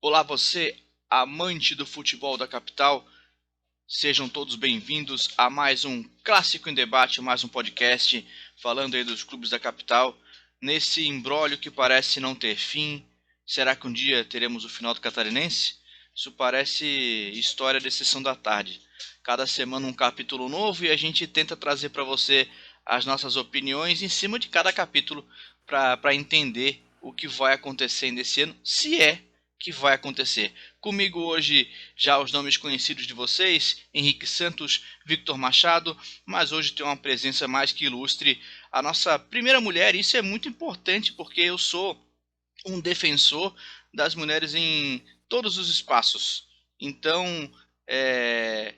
Olá você, amante do futebol da capital, sejam todos bem-vindos a mais um Clássico em Debate, mais um podcast falando aí dos clubes da capital, nesse imbróglio que parece não ter fim. Será que um dia teremos o final do Catarinense? Isso parece história de sessão da tarde. Cada semana um capítulo novo e a gente tenta trazer para você as nossas opiniões em cima de cada capítulo para entender o que vai acontecer nesse ano, se é que vai acontecer. Comigo hoje já os nomes conhecidos de vocês, Henrique Santos, Victor Machado, mas hoje tem uma presença mais que ilustre, a nossa primeira mulher. Isso é muito importante porque eu sou um defensor das mulheres em todos os espaços. Então, é,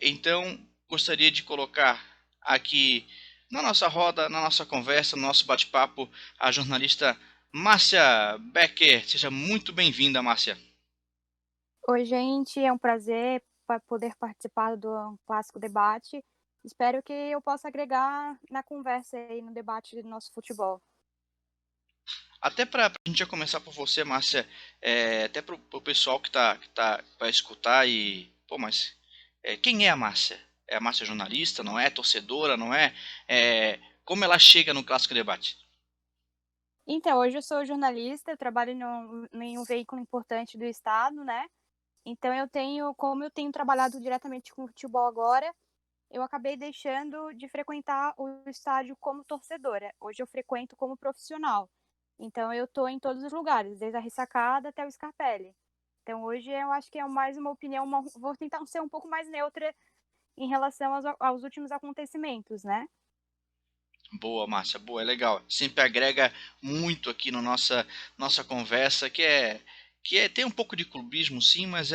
então gostaria de colocar aqui na nossa roda, na nossa conversa, no nosso bate-papo, a jornalista Márcia Becker. Seja muito bem-vinda, Márcia. Oi, gente, é um prazer poder participar do Clássico Debate. Espero que eu possa agregar na conversa e no debate do nosso futebol. Até para a gente já começar por você, Márcia, até para o pessoal que tá para escutar e, pô, mas quem é a Márcia? É a Márcia jornalista, não é? Torcedora, não é? Como ela chega no Clássico Debate? Então, hoje eu sou jornalista, eu trabalho em um veículo importante do estado, né? Então como eu tenho trabalhado diretamente com futebol agora, eu acabei deixando de frequentar o estádio como torcedora. Hoje eu frequento como profissional. Então eu tô em todos os lugares, desde a ressacada até o Scarpelli. Então hoje eu acho que é mais uma opinião, vou tentar ser um pouco mais neutra em relação aos últimos acontecimentos, né? Boa, Márcia, boa, é legal. Sempre agrega muito aqui na nossa conversa, tem um pouco de clubismo, sim, mas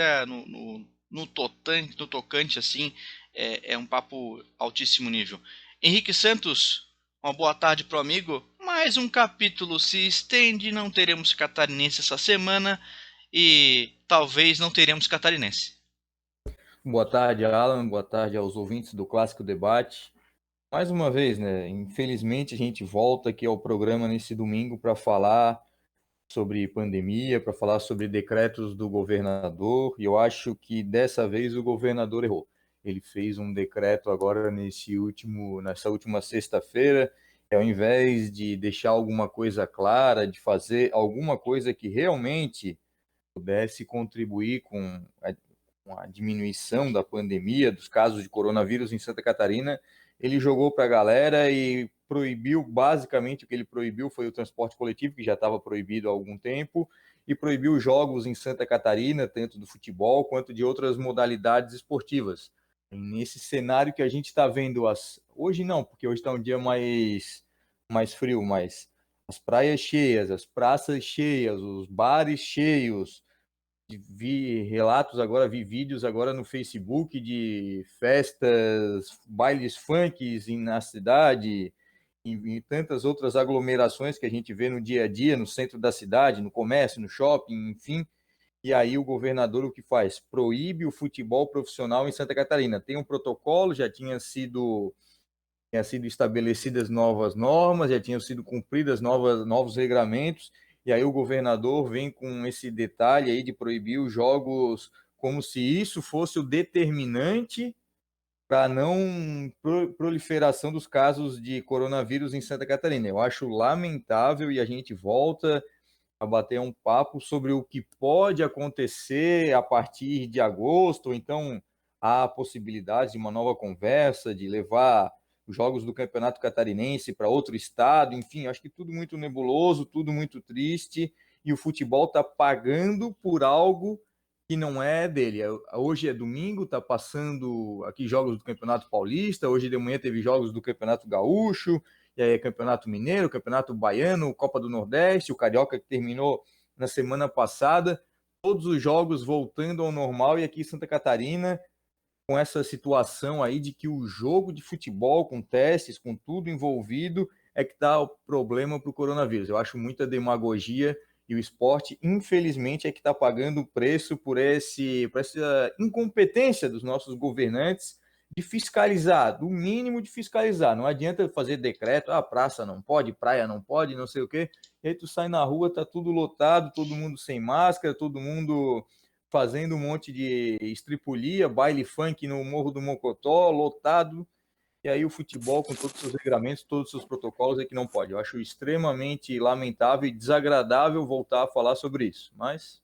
no tocante, assim, é um papo altíssimo nível. Henrique Santos, uma boa tarde pro amigo. Mais um capítulo se estende, não teremos catarinense essa semana e talvez não teremos catarinense. Boa tarde, Alan. Boa tarde aos ouvintes do Clássico Debate. Mais uma vez, né? Infelizmente, a gente volta aqui ao programa nesse domingo para falar sobre pandemia, para falar sobre decretos do governador. E eu acho que dessa vez o governador errou. Ele fez um decreto agora nessa última sexta-feira, e ao invés de deixar alguma coisa clara, de fazer alguma coisa que realmente pudesse contribuir com a diminuição da pandemia, dos casos de coronavírus em Santa Catarina, ele jogou para a galera e proibiu, basicamente o que ele proibiu foi o transporte coletivo, que já estava proibido há algum tempo, e proibiu jogos em Santa Catarina, tanto do futebol quanto de outras modalidades esportivas. E nesse cenário que a gente está vendo, hoje não, porque hoje está um dia mais frio, mas as praias cheias, as praças cheias, os bares cheios, vi relatos agora, vi vídeos agora no Facebook de festas, bailes funks na cidade e tantas outras aglomerações que a gente vê no dia a dia, no centro da cidade, no comércio, no shopping, enfim. E aí o governador o que faz? Proíbe o futebol profissional em Santa Catarina. Tem um protocolo, tinha sido estabelecidas novas normas, já tinham sido cumpridas novos regramentos, e aí o governador vem com esse detalhe aí de proibir os jogos como se isso fosse o determinante para a não proliferação dos casos de coronavírus em Santa Catarina. Eu acho lamentável e a gente volta a bater um papo sobre o que pode acontecer a partir de agosto, ou então há a possibilidade de uma nova conversa, de levar os jogos do Campeonato Catarinense para outro estado, enfim, acho que tudo muito nebuloso, tudo muito triste, e o futebol está pagando por algo que não é dele. Hoje é domingo, está passando aqui jogos do Campeonato Paulista, hoje de manhã teve jogos do Campeonato Gaúcho, Campeonato Mineiro, Campeonato Baiano, Copa do Nordeste, o Carioca que terminou na semana passada, todos os jogos voltando ao normal, e aqui em Santa Catarina, com essa situação aí de que o jogo de futebol, com testes, com tudo envolvido, é que está o problema para o coronavírus. Eu acho muita demagogia e o esporte, infelizmente, é que está pagando o preço por essa incompetência dos nossos governantes de fiscalizar, do mínimo de fiscalizar. Não adianta fazer decreto, praça não pode, praia não pode, não sei o quê. E aí tu sai na rua, tá tudo lotado, todo mundo sem máscara, todo mundo fazendo um monte de estripulia, baile funk no Morro do Mocotó, lotado. E aí o futebol, com todos os seus regramentos, todos os seus protocolos, é que não pode. Eu acho extremamente lamentável e desagradável voltar a falar sobre isso. Mas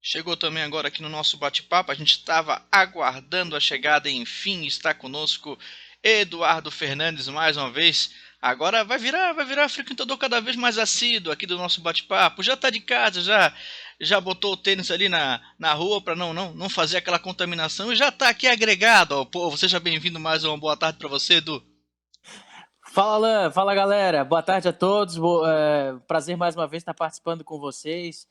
Chegou também agora aqui no nosso bate-papo, a gente estava aguardando a chegada e enfim está conosco Eduardo Fernandes mais uma vez. Agora vai virar frequentador cada vez mais assíduo aqui do nosso bate-papo. Já está de casa, já botou o tênis ali na rua para não fazer aquela contaminação e já está aqui agregado ao povo. Seja bem-vindo, mais uma boa tarde para você, Edu. Fala, Alan. Fala, galera. Boa tarde a todos. Prazer mais uma vez estar participando com vocês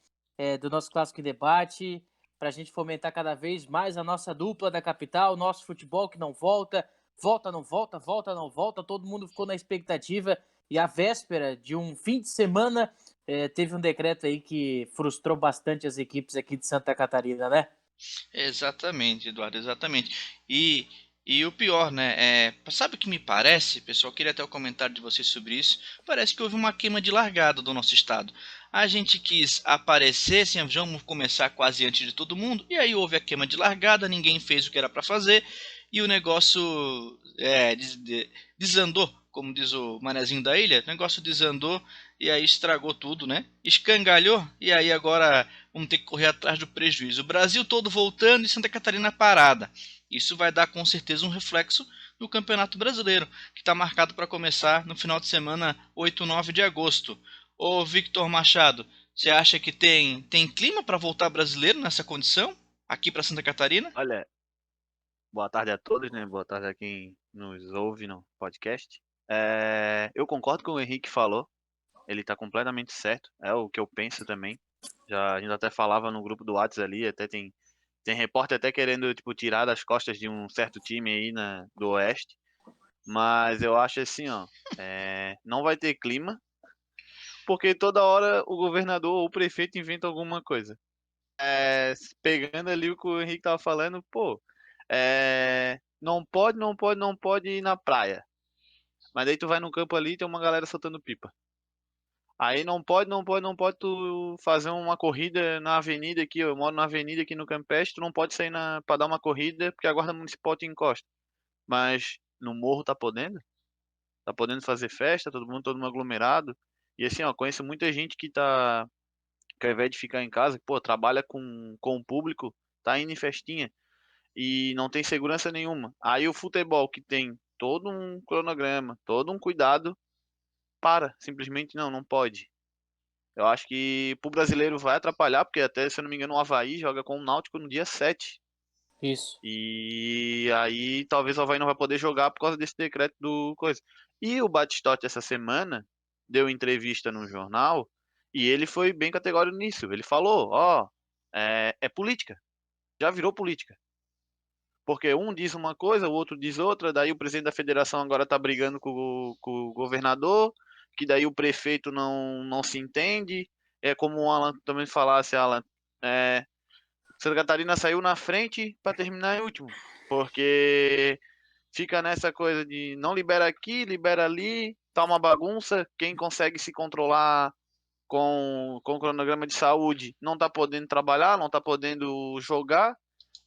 do nosso Clássico em Debate, para a gente fomentar cada vez mais a nossa dupla da capital, o nosso futebol que não volta, não volta. Todo mundo ficou na expectativa e à véspera de um fim de semana teve um decreto aí que frustrou bastante as equipes aqui de Santa Catarina, né? Exatamente, Eduardo, exatamente. E o pior, né? Sabe o que me parece, pessoal? Queria até o comentário de vocês sobre isso. Parece que houve uma queima de largada do nosso estado. A gente quis aparecer, assim, vamos começar quase antes de todo mundo. E aí houve a queima de largada, ninguém fez o que era para fazer. E o negócio desandou, como diz o manezinho da ilha. O negócio desandou e aí estragou tudo, né? Escangalhou e aí agora vamos ter que correr atrás do prejuízo. O Brasil todo voltando e Santa Catarina parada. Isso vai dar com certeza um reflexo no Campeonato Brasileiro, que está marcado para começar no final de semana 8 e 9 de agosto. Ô Victor Machado, você acha que tem clima para voltar brasileiro nessa condição aqui para Santa Catarina? Olha, boa tarde a todos, né? Boa tarde a quem nos ouve no podcast. Eu concordo com o Henrique falou. Ele está completamente certo. É o que eu penso também. A gente até falava no grupo do WhatsApp ali, até tem repórter até querendo tipo tirar das costas de um certo time aí do Oeste. Mas eu acho assim, ó, não vai ter clima, porque toda hora o governador ou o prefeito inventa alguma coisa. Pegando ali o que o Henrique tava falando, pô, não pode ir na praia. Mas daí tu vai no campo ali e tem uma galera soltando pipa. Aí não pode tu fazer uma corrida na avenida aqui. Eu moro na avenida aqui no Campestre, tu não pode sair pra dar uma corrida porque a guarda municipal te encosta. Mas no morro tá podendo? Tá podendo fazer festa, todo mundo aglomerado. E assim, ó, conheço muita gente que ao invés de ficar em casa, pô, trabalha com o público, tá indo em festinha e não tem segurança nenhuma. Aí o futebol que tem todo um cronograma, todo um cuidado, simplesmente não pode. Eu acho que pro brasileiro vai atrapalhar, porque até, se eu não me engano, o Avaí joga com o Náutico no dia 7. Isso. E aí talvez o Avaí não vai poder jogar por causa desse decreto do coisa. E o Batistotti essa semana deu entrevista no jornal e ele foi bem categórico nisso. Ele falou, é política. Já virou política. Porque um diz uma coisa, o outro diz outra, daí o presidente da federação agora tá brigando com o governador, que daí o prefeito não se entende. É como o Alan também falasse, Alan, Santa Catarina saiu na frente para terminar em último. Porque fica nessa coisa de não libera aqui, libera ali, tá uma bagunça. Quem consegue se controlar com o cronograma de saúde não tá podendo trabalhar, não tá podendo jogar.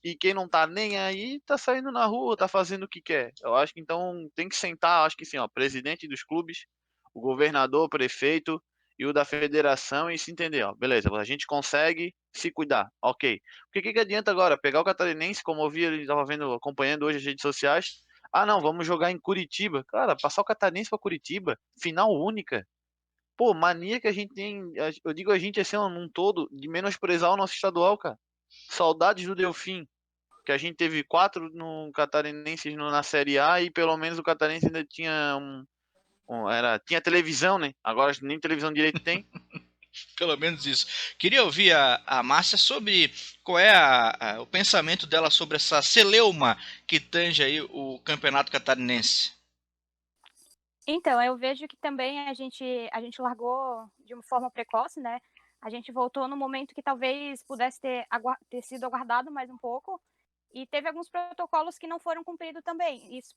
E quem não tá nem aí tá saindo na rua, tá fazendo o que quer. Eu acho que então tem que sentar, acho que sim, ó, presidente dos clubes, o governador, o prefeito e o da federação e se entender, ó, beleza, a gente consegue se cuidar, ok. Porque que adianta agora pegar o catarinense, como eu vi, ele estava vendo, acompanhando hoje as redes sociais, não, vamos jogar em Curitiba. Cara, passar o catarinense para Curitiba, final única. Pô, mania que a gente tem, eu digo a gente assim, ó, num todo, de menosprezar o nosso estadual, cara. Saudades do Delfim, que a gente teve 4 no Catarinenses na Série A e pelo menos o Catarinense ainda tinha tinha televisão, né? Agora nem televisão direito tem. Pelo menos isso. Queria ouvir a Márcia sobre qual é o pensamento dela sobre essa celeuma que tange aí o Campeonato Catarinense. Então, eu vejo que também a gente largou de uma forma precoce, né? A gente voltou no momento que talvez pudesse ter sido aguardado mais um pouco. E teve alguns protocolos que não foram cumpridos também. Isso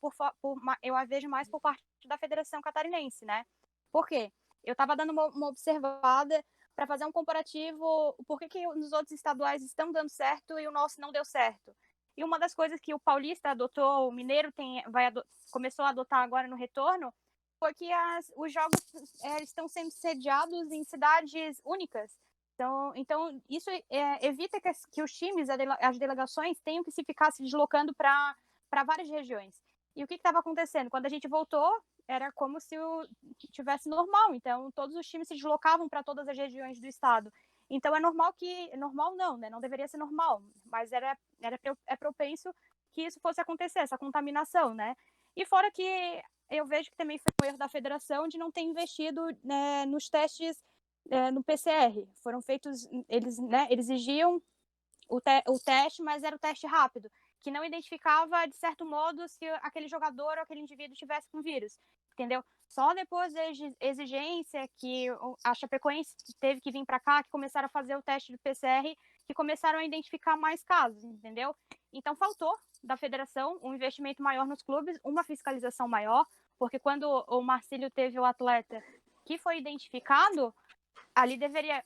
eu vejo mais por parte da Federação Catarinense, né? Por quê? Eu estava dando uma observada para fazer um comparativo, por que os outros estaduais estão dando certo e o nosso não deu certo. E uma das coisas que o paulista adotou, o mineiro começou a adotar agora no retorno, foi que os jogos estão sendo sediados em cidades únicas. Então isso evita que os times, as delegações, tenham que ficar se deslocando para várias regiões. E o que estava acontecendo? Quando a gente voltou, era como se tivesse normal. Então, todos os times se deslocavam para todas as regiões do estado. Então, normal não, né? Não deveria ser normal, mas é propenso que isso fosse acontecer, essa contaminação, né? E fora que eu vejo que também foi um erro da federação de não ter investido, né, nos testes no PCR. Foram feitos, eles exigiam o teste, mas era o teste rápido, que não identificava, de certo modo, se aquele jogador ou aquele indivíduo tivesse com vírus, entendeu? Só depois da exigência que a Chapecoense teve que vir para cá, que começaram a fazer o teste do PCR, que começaram a identificar mais casos, entendeu? Então, faltou da federação um investimento maior nos clubes, uma fiscalização maior, porque quando o Marcílio teve o atleta que foi identificado, ali deveria,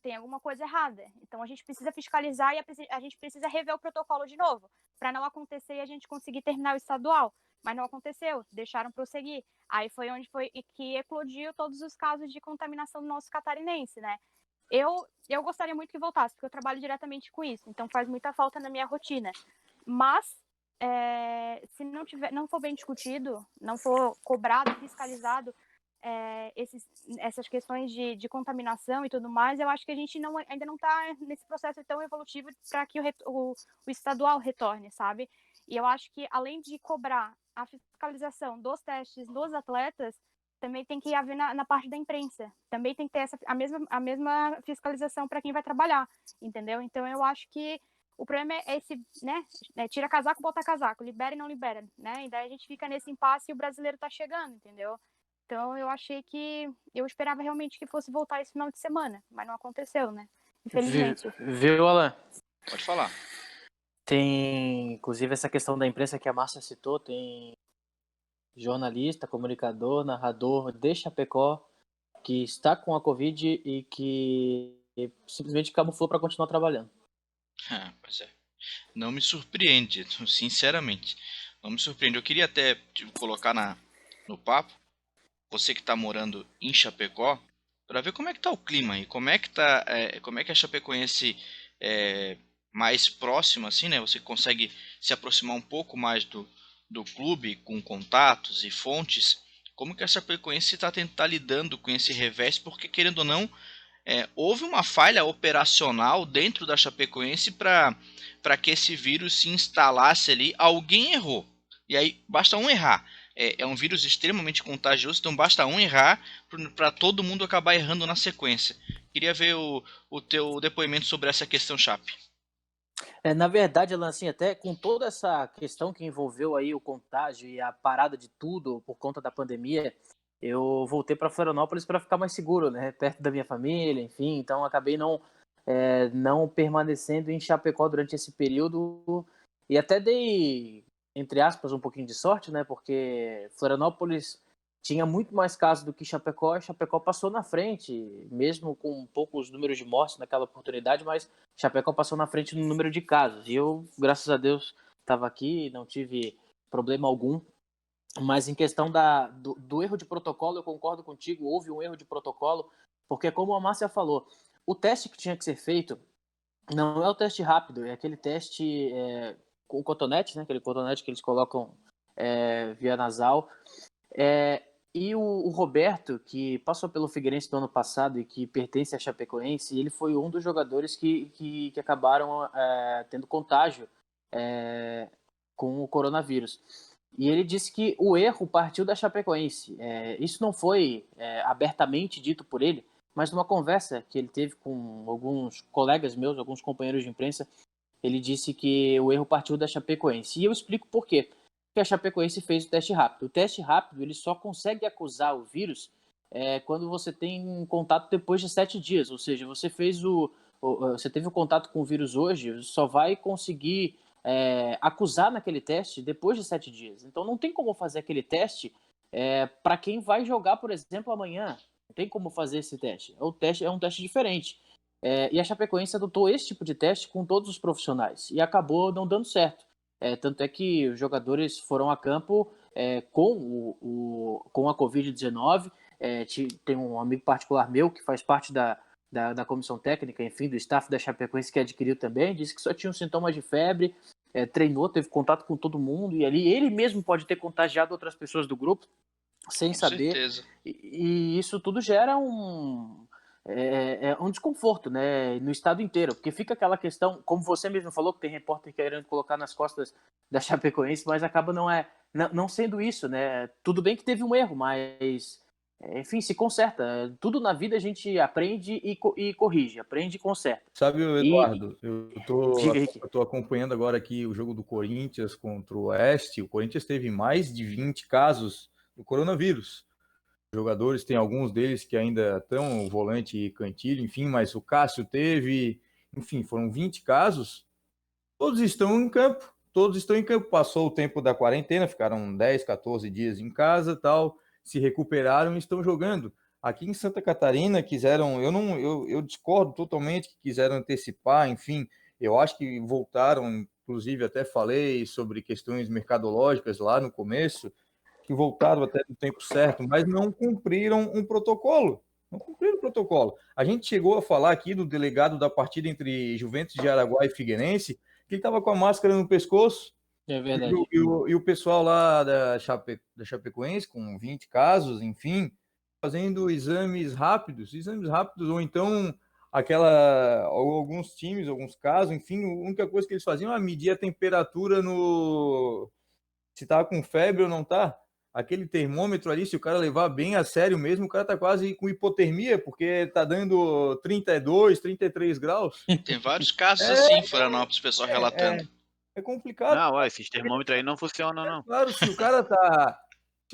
tem alguma coisa errada. Então a gente precisa fiscalizar e a gente precisa rever o protocolo de novo, para não acontecer e a gente conseguir terminar o estadual. Mas não aconteceu, deixaram prosseguir. Aí foi onde que eclodiu todos os casos de contaminação do nosso catarinense, né? Eu gostaria muito que voltasse, porque eu trabalho diretamente com isso, então faz muita falta na minha rotina. Mas se não for bem discutido, não for cobrado, fiscalizado, essas questões de contaminação e tudo mais, eu acho que a gente ainda não está nesse processo tão evolutivo para que o estadual retorne, sabe? E eu acho que, além de cobrar a fiscalização dos testes dos atletas, também tem que haver na parte da imprensa. Também tem que ter a mesma fiscalização para quem vai trabalhar, entendeu? Então, eu acho que o problema é esse, né? Tira casaco, bota casaco, libera e não libera, né? E daí a gente fica nesse impasse e o brasileiro tá chegando, entendeu? Então, eu esperava realmente que fosse voltar esse final de semana, mas não aconteceu, né? Infelizmente. Viu, Alan? Pode falar. Tem, inclusive, essa questão da imprensa que a Márcia citou, tem jornalista, comunicador, narrador de Chapecó que está com a Covid e que simplesmente camuflou para continuar trabalhando. Pois é. Não me surpreende, sinceramente. Não me surpreende. Eu queria até colocar no papo, você que está morando em Chapecó, para ver como é que tá o clima aí, como é que a Chapecoense mais próxima, assim, né? Você consegue se aproximar um pouco mais do clube com contatos e fontes. Como que a Chapecoense está lidando com esse revés? Porque, querendo ou não, houve uma falha operacional dentro da Chapecoense para que esse vírus se instalasse ali. Alguém errou. E aí basta um errar. É um vírus extremamente contagioso, então basta um errar para todo mundo acabar errando na sequência. Queria ver o teu depoimento sobre essa questão, Chape. Na verdade, Alan, assim, até com toda essa questão que envolveu aí o contágio e a parada de tudo por conta da pandemia, eu voltei para Florianópolis para ficar mais seguro, né? Perto da minha família, enfim. Então, acabei não permanecendo em Chapecó durante esse período e até dei, entre aspas, um pouquinho de sorte, né? Porque Florianópolis tinha muito mais casos do que Chapecó, e Chapecó passou na frente, mesmo com poucos números de mortes naquela oportunidade, mas Chapecó passou na frente no número de casos. E eu, graças a Deus, estava aqui, não tive problema algum. Mas em questão do erro de protocolo, eu concordo contigo, houve um erro de protocolo, porque como a Márcia falou, o teste que tinha que ser feito não é o teste rápido, é aquele teste com cotonete, né? Aquele cotonete que eles colocam via nasal. E o Roberto, que passou pelo Figueirense no ano passado e que pertence à Chapecoense, ele foi um dos jogadores que acabaram tendo contágio com o coronavírus. E ele disse que o erro partiu da Chapecoense. Isso não foi abertamente dito por ele, mas numa conversa que ele teve com alguns colegas meus, alguns companheiros de imprensa, ele disse que o erro partiu da Chapecoense. E eu explico por quê. Que a Chapecoense fez o teste rápido. O teste rápido ele só consegue acusar o vírus quando você tem contato depois de 7 dias. Ou seja, você teve o contato com o vírus hoje, só vai conseguir acusar naquele teste depois de 7 dias. Então não tem como fazer aquele teste para quem vai jogar, por exemplo, amanhã. Não tem como fazer esse teste. O teste é um teste diferente. E a Chapecoense adotou esse tipo de teste com todos os profissionais e acabou não dando certo. Tanto é que os jogadores foram a campo com a Covid-19. Tem um amigo particular meu que faz parte da comissão técnica, enfim, do staff da Chapecoense, que adquiriu também, disse que só tinha sintomas de febre, treinou, teve contato com todo mundo, e ali ele mesmo pode ter contagiado outras pessoas do grupo sem saber. Certeza. E isso tudo gera um desconforto, né, no estado inteiro, porque fica aquela questão, como você mesmo falou, que tem repórter querendo colocar nas costas da Chapecoense, mas acaba não sendo isso, né? Tudo bem que teve um erro, mas enfim, se conserta. Tudo na vida a gente aprende e corrige, aprende e conserta. Sabe, Eduardo, Diga, Henrique. eu tô acompanhando agora aqui o jogo do Corinthians contra o Oeste. O Corinthians teve mais de 20 casos do coronavírus. Os jogadores, tem alguns deles que ainda estão, o volante e Cantilho, enfim, mas o Cássio teve, enfim, foram 20 casos. Todos estão em campo, Passou o tempo da quarentena, ficaram 10, 14 dias em casa, tal, se recuperaram e estão jogando. Aqui em Santa Catarina quiseram, eu discordo totalmente que quiseram antecipar, enfim, eu acho que voltaram, inclusive até falei sobre questões mercadológicas lá no começo, que voltaram até no tempo certo, mas não cumpriram um protocolo. Não cumpriram o protocolo. A gente chegou a falar aqui do delegado da partida entre Juventus de Araguá e Figueirense, que ele estava com a máscara no pescoço. É verdade. E o pessoal lá da Chapecoense, com 20 casos, enfim, fazendo exames rápidos, ou então alguns times, alguns casos, enfim, a única coisa que eles faziam era medir a temperatura se estava com febre ou não tá. Aquele termômetro ali, se o cara levar bem a sério mesmo, o cara tá quase com hipotermia, porque tá dando 32, 33 graus. Tem vários casos assim em Florianópolis, o pessoal relatando. É complicado. Não, esses termômetros aí não funcionam, não. Claro, se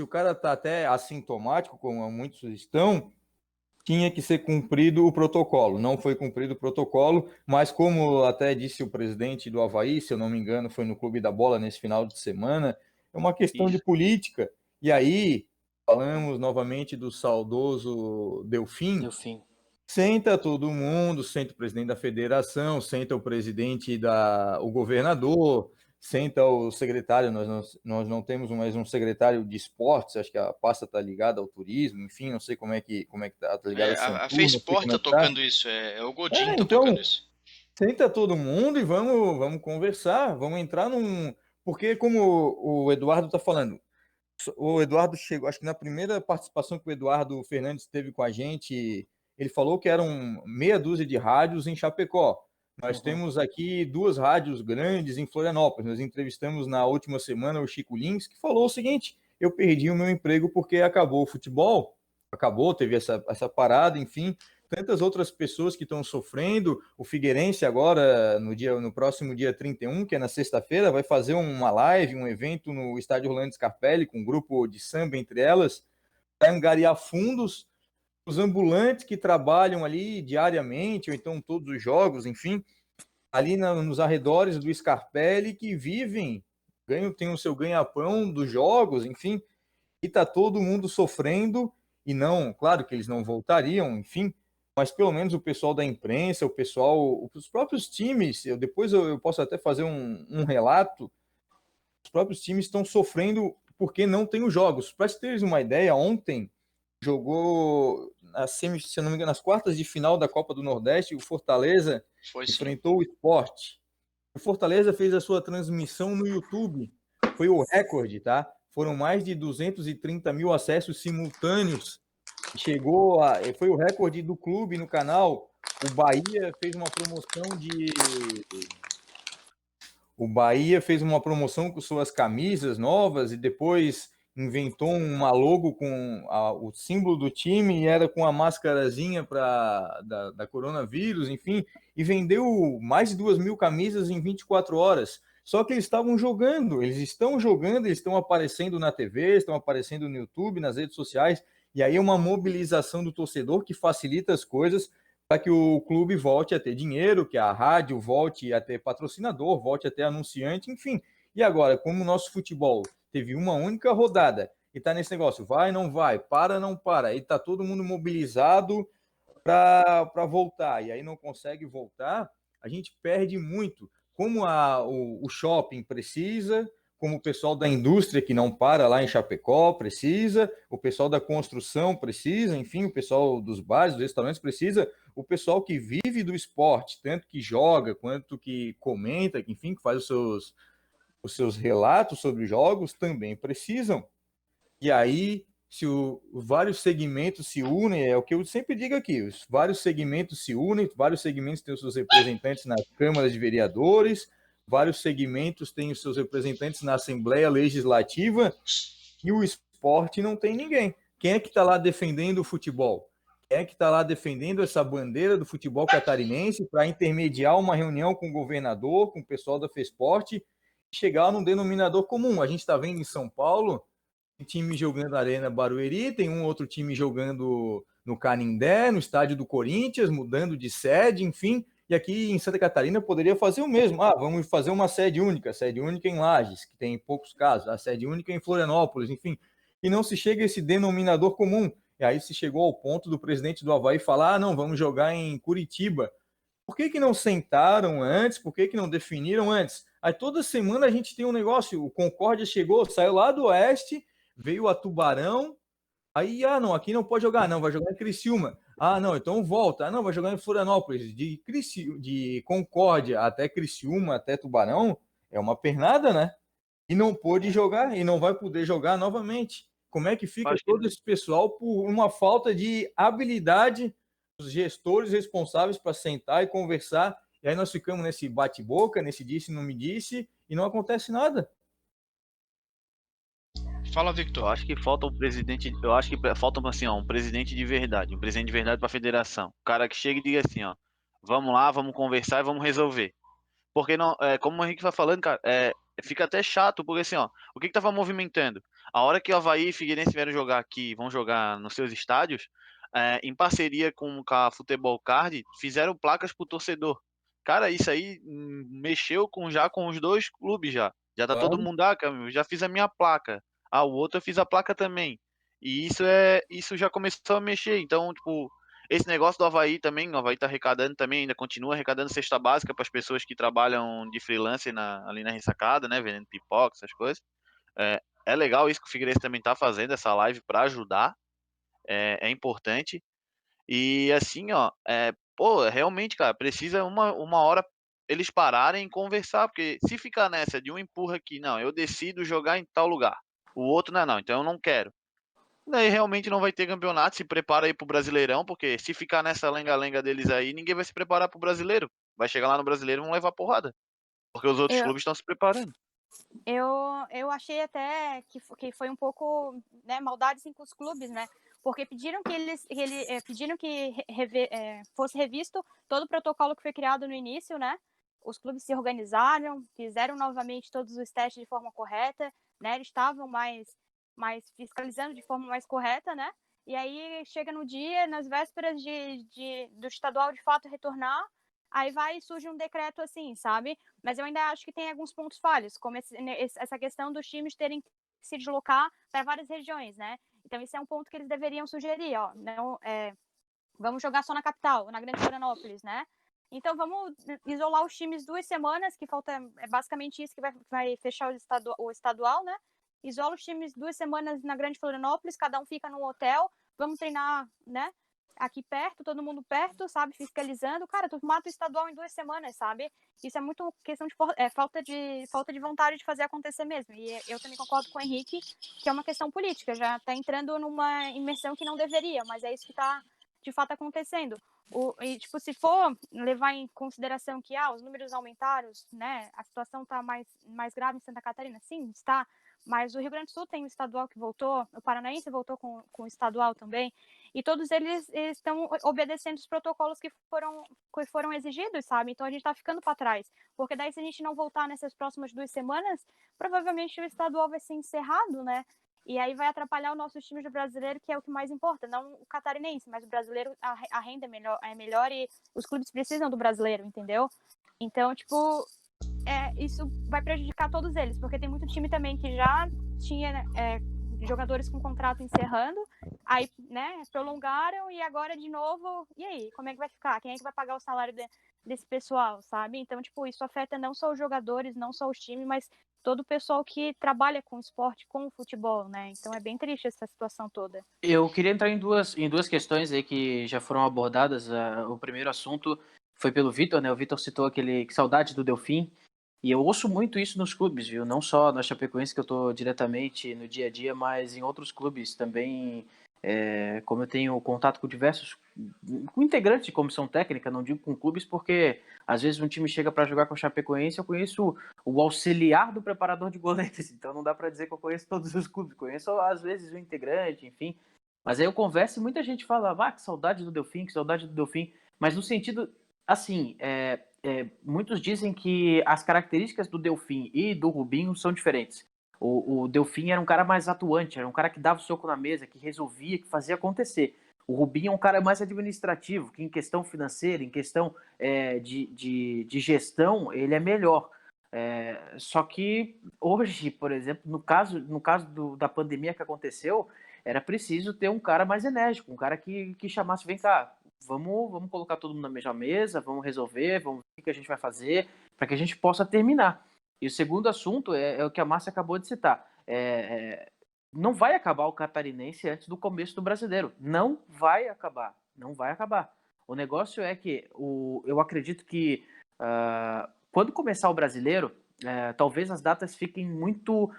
o cara tá até assintomático, como muitos estão, tinha que ser cumprido o protocolo. Não foi cumprido o protocolo, mas como até disse o presidente do Avaí, se eu não me engano, foi no Clube da Bola nesse final de semana, é uma questão de política. E aí, falamos novamente do saudoso Delfim. Senta todo mundo, senta o presidente da federação, senta o presidente o governador, senta o secretário, nós não temos mais um secretário de esportes, acho que a pasta está ligada ao turismo, enfim, não sei como é que tá ligada a FESPORT está tocando isso, o Godinho está tocando isso. Senta todo mundo e vamos conversar, vamos entrar porque como o Eduardo está falando, o Eduardo chegou, acho que na primeira participação que o Eduardo Fernandes teve com a gente, ele falou que eram meia dúzia de rádios em Chapecó. Nós temos aqui 2 rádios grandes em Florianópolis. Nós entrevistamos na última semana o Chico Lins, que falou o seguinte: eu perdi o meu emprego porque acabou o futebol, teve essa parada, enfim. Tantas outras pessoas que estão sofrendo. O Figueirense agora, no próximo dia 31, que é na sexta-feira, vai fazer uma live, um evento no estádio Orlando Scarpelli, com um grupo de samba entre elas, para angariar fundos. Os ambulantes que trabalham ali diariamente, ou então todos os jogos, enfim, ali nos arredores do Scarpelli, que vivem, tem o seu ganha-pão dos jogos, enfim, e está todo mundo sofrendo, e não, claro que eles não voltariam, enfim, mas pelo menos o pessoal da imprensa, os próprios times, depois eu posso até fazer um relato, os próprios times estão sofrendo porque não tem os jogos. Para teres uma ideia, ontem jogou, se eu não me engano, nas quartas de final da Copa do Nordeste, o Fortaleza enfrentou o Sport. O Fortaleza fez a sua transmissão no YouTube, foi o recorde, tá? Foram mais de 230 mil acessos simultâneos. Foi o recorde do clube no canal. O Bahia fez uma promoção com suas camisas novas e depois inventou uma logo com o símbolo do time e era com a máscarazinha da coronavírus, enfim, e vendeu mais de 2.000 camisas em 24 horas. Só que eles estão jogando, eles estão aparecendo na TV, estão aparecendo no YouTube, nas redes sociais, e aí é uma mobilização do torcedor que facilita as coisas para que o clube volte a ter dinheiro, que a rádio volte a ter patrocinador, volte a ter anunciante, enfim. E agora, como o nosso futebol teve uma única rodada e está nesse negócio, vai, não vai, para, não para, e está todo mundo mobilizado para voltar, e aí não consegue voltar, a gente perde muito. Como o shopping precisa, como o pessoal da indústria que não para lá em Chapecó precisa, o pessoal da construção precisa, enfim, o pessoal dos bares, dos restaurantes precisa, o pessoal que vive do esporte, tanto que joga, quanto que comenta, que, enfim, que faz os seus relatos sobre jogos, também precisam. E aí, se vários segmentos se unem, é o que eu sempre digo aqui, os vários segmentos se unem, vários segmentos têm os seus representantes na Câmara de Vereadores, vários segmentos têm os seus representantes na Assembleia Legislativa, e o esporte não tem ninguém. Quem é que está lá defendendo o futebol? Quem é que está lá defendendo essa bandeira do futebol catarinense para intermediar uma reunião com o governador, com o pessoal da FESPORT, e chegar num denominador comum? A gente está vendo em São Paulo tem time jogando na Arena Barueri, tem um outro time jogando no Canindé, no estádio do Corinthians, mudando de sede, enfim. E aqui em Santa Catarina poderia fazer o mesmo. Ah, vamos fazer uma sede única em Lages, que tem poucos casos, a sede única em Florianópolis, enfim. E não se chega a esse denominador comum. E aí se chegou ao ponto do presidente do Avaí falar: ah, não, vamos jogar em Curitiba. Por que não sentaram antes? Por que não definiram antes? Aí toda semana a gente tem um negócio, o Concórdia chegou, saiu lá do Oeste, veio a Tubarão, aí, não, aqui não pode jogar, não, vai jogar em Criciúma. Ah, não, então volta. Ah, não, vai jogar em Florianópolis. De Concórdia até Criciúma, até Tubarão, é uma pernada, né? E não pôde jogar, e não vai poder jogar novamente. Como é que fica todo esse pessoal por uma falta de habilidade dos gestores responsáveis para sentar e conversar, e aí nós ficamos nesse bate-boca, nesse disse, não me disse, e não acontece nada. Fala, Victor. Eu acho que falta um presidente, eu acho que falta assim, ó, um presidente de verdade para a federação. O cara que chega e diga assim, ó, vamos lá, vamos conversar e vamos resolver. Porque não, como o Henrique vai falando, cara, fica até chato, porque assim, ó, o que tava movimentando? A hora que o Avaí e Figueirense vieram jogar aqui, vão jogar nos seus estádios, em parceria com a Futebol Card, fizeram placas pro torcedor. Cara, isso aí mexeu já com os dois clubes já. Já tá todo mundo, cara, já fiz a minha placa. Ah, o outro eu fiz a placa também. E isso já começou a mexer. Então, tipo, esse negócio do Avaí também, o Avaí tá arrecadando também, ainda continua arrecadando cesta básica para as pessoas que trabalham de freelance ali na ressacada, né, vendendo pipoca, essas coisas. É legal isso que o Figueirense também tá fazendo, essa live para ajudar, é importante. E assim, ó, pô, realmente, cara, precisa uma hora eles pararem e conversar, porque se ficar nessa de um empurra aqui, não, eu decido jogar em tal lugar, o outro não, então eu não quero. Daí realmente não vai ter campeonato, se prepara aí pro Brasileirão, porque se ficar nessa lenga-lenga deles aí, ninguém vai se preparar pro Brasileiro. Vai chegar lá no Brasileiro e vão levar porrada, porque os outros Eu, clubes estão se preparando. eu achei até que foi um pouco, né, maldade assim, com os clubes, né? Porque pediram pediram que fosse revisto todo o protocolo que foi criado no início, né? Os clubes se organizaram, fizeram novamente todos os testes de forma correta, né? Eles estavam mais fiscalizando de forma mais correta, né? E aí chega no dia, nas vésperas do estadual de fato retornar, aí vai e surge um decreto assim, sabe? Mas eu ainda acho que tem alguns pontos falhos, como essa questão dos times terem que se deslocar para várias regiões, né? Então, esse é um ponto que eles deveriam sugerir, ó. Não, vamos jogar só na capital, na Grande Florianópolis, né? Então, vamos isolar os times 2 semanas, que falta, é basicamente isso que vai fechar o estadual, né? Isola os times 2 semanas na Grande Florianópolis, cada um fica num hotel, vamos treinar, né? Aqui perto, todo mundo perto, sabe? Fiscalizando. Cara, tu mata o estadual em 2 semanas, sabe? Isso é muito questão de falta de vontade de fazer acontecer mesmo. E eu também concordo com o Henrique, que é uma questão política. Já tá entrando numa imersão que não deveria, mas é isso que tá de fato acontecendo. E, tipo, se for levar em consideração que os números aumentaram, né? A situação tá mais grave em Santa Catarina, sim, está. Mas o Rio Grande do Sul tem o estadual que voltou, o Paranaense voltou com o estadual também, e todos eles estão obedecendo os protocolos que foram exigidos, sabe? Então a gente está ficando para trás, porque daí se a gente não voltar nessas próximas 2 semanas, provavelmente o estadual vai ser encerrado, né? E aí vai atrapalhar o nosso time do brasileiro, que é o que mais importa, não o catarinense, mas o brasileiro, a renda é melhor e os clubes precisam do brasileiro, entendeu? Então, tipo, isso vai prejudicar todos eles, porque tem muito time também que já tinha jogadores com contrato encerrando, aí, né, prolongaram e agora de novo, e aí, como é que vai ficar? Quem é que vai pagar o salário desse pessoal, sabe? Então, tipo, isso afeta não só os jogadores, não só os times, mas todo o pessoal que trabalha com esporte, com o futebol, né? Então é bem triste essa situação toda. Eu queria entrar em duas questões aí que já foram abordadas. O primeiro assunto foi pelo Vitor, né? O Vitor citou aquele que saudade do Delfim. E eu ouço muito isso nos clubes, viu? Não só na Chapecoense, que eu tô diretamente no dia a dia, mas em outros clubes também. Como eu tenho contato com diversos com integrantes de comissão técnica, não digo com clubes, porque às vezes um time chega para jogar com a Chapecoense, eu conheço o auxiliar do preparador de goleiros, então não dá para dizer que eu conheço todos os clubes, conheço às vezes o integrante, enfim. Mas aí eu converso e muita gente fala, que saudade do Delfim, que saudade do Delfim, mas no sentido, assim, muitos dizem que as características do Delfim e do Rubinho são diferentes. O Delfim era um cara mais atuante, era um cara que dava o soco na mesa, que resolvia, que fazia acontecer. O Rubinho é um cara mais administrativo, que em questão financeira, em questão de gestão, ele é melhor. Só que hoje, por exemplo, no caso da pandemia que aconteceu, era preciso ter um cara mais enérgico, um cara que chamasse, vem cá, vamos colocar todo mundo na mesma mesa, vamos resolver, vamos ver o que a gente vai fazer, para que a gente possa terminar. E o segundo assunto é o que a Márcia acabou de citar. Não vai acabar o catarinense antes do começo do brasileiro. Não vai acabar. Não vai acabar. O negócio é que eu acredito que quando começar o brasileiro, talvez as datas fiquem muito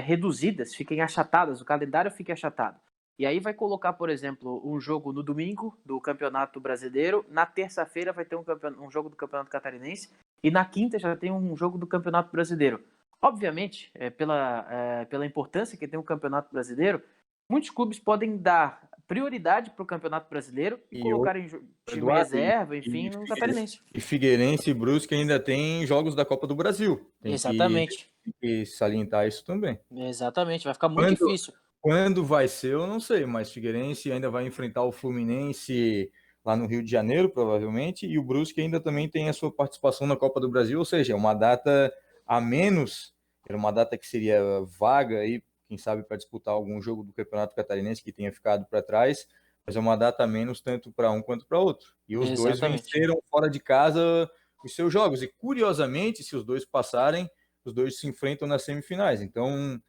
reduzidas, fiquem achatadas, o calendário fique achatado. E aí vai colocar, por exemplo, um jogo no domingo do Campeonato Brasileiro, na terça-feira vai ter um jogo do Campeonato Catarinense, e na quinta já tem um jogo do Campeonato Brasileiro. Obviamente, pela importância que tem o Campeonato Brasileiro, muitos clubes podem dar prioridade para o Campeonato Brasileiro e colocar em time reserva, enfim, no Catarinense. E Figueirense e Brusque ainda tem jogos da Copa do Brasil. Exatamente. Tem que salientar isso também. Exatamente, vai ficar muito difícil. Quando vai ser, eu não sei, mas Figueirense ainda vai enfrentar o Fluminense lá no Rio de Janeiro, provavelmente, e o Brusque ainda também tem a sua participação na Copa do Brasil, ou seja, é uma data a menos, era uma data que seria vaga aí, quem sabe para disputar algum jogo do Campeonato Catarinense que tenha ficado para trás, mas é uma data a menos tanto para um quanto para outro. E os dois venceram fora de casa os seus jogos, e curiosamente, se os dois passarem, os dois se enfrentam nas semifinais, então